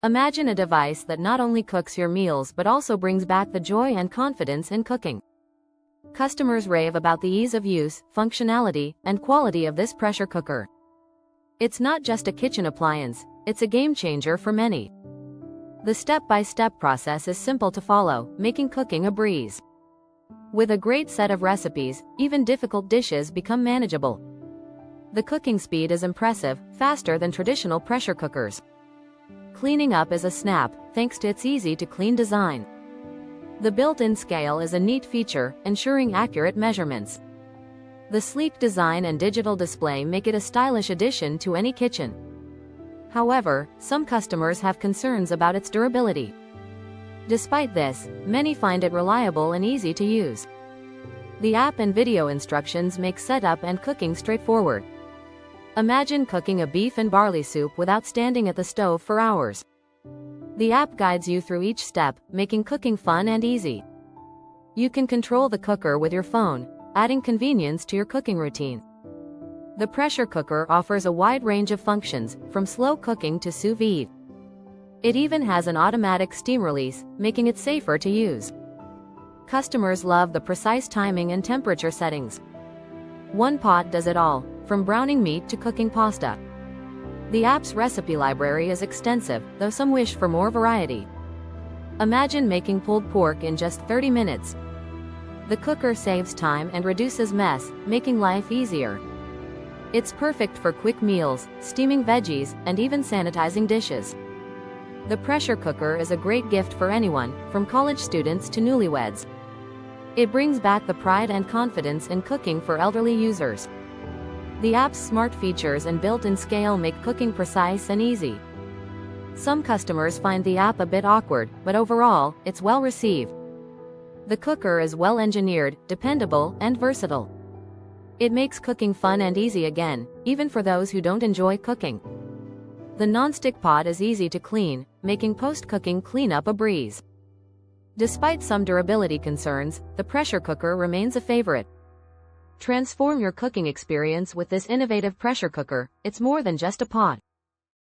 Imagine a device that not only cooks your meals but also brings back the joy and confidence in cooking. Customers rave about the ease of use, functionality, and quality of this pressure cooker. It's not just a kitchen appliance, it's a game changer for many. The step-by-step process is simple to follow, making cooking a breeze. With a great set of recipes, even difficult dishes become manageable. The cooking speed is impressive, faster than traditional pressure cookers. Cleaning up is a snap, thanks to its easy-to-clean design. The built-in scale is a neat feature, ensuring accurate measurements. The sleek design and digital display make it a stylish addition to any kitchen. However, some customers have concerns about its durability. Despite this, many find it reliable and easy to use. The app and video instructions make setup and cooking straightforward. Imagine cooking a beef and barley soup without standing at the stove for hours. The app guides you through each step, making cooking fun and easy. You can control the cooker with your phone, adding convenience to your cooking routine. The pressure cooker offers a wide range of functions, from slow cooking to sous vide. It even has an automatic steam release, making it safer to use. Customers love the precise timing and temperature settings. One pot does it all, from browning meat to cooking pasta. The app's recipe library is extensive, though some wish for more variety. Imagine making pulled pork in just 30 minutes. The cooker saves time and reduces mess, making life easier. It's perfect for quick meals, steaming veggies, and even sanitizing dishes. The pressure cooker is a great gift for anyone, from college students to newlyweds. It brings back the pride and confidence in cooking for elderly users. The app's smart features and built-in scale make cooking precise and easy. Some customers find the app a bit awkward, but overall, it's well received. The cooker is well engineered, dependable, and versatile. It makes cooking fun and easy again, even for those who don't enjoy cooking. The non-stick pot is easy to clean, making post-cooking cleanup a breeze. Despite some durability concerns, the pressure cooker remains a favorite. Transform your cooking experience with this innovative pressure cooker. It's more than just a pot.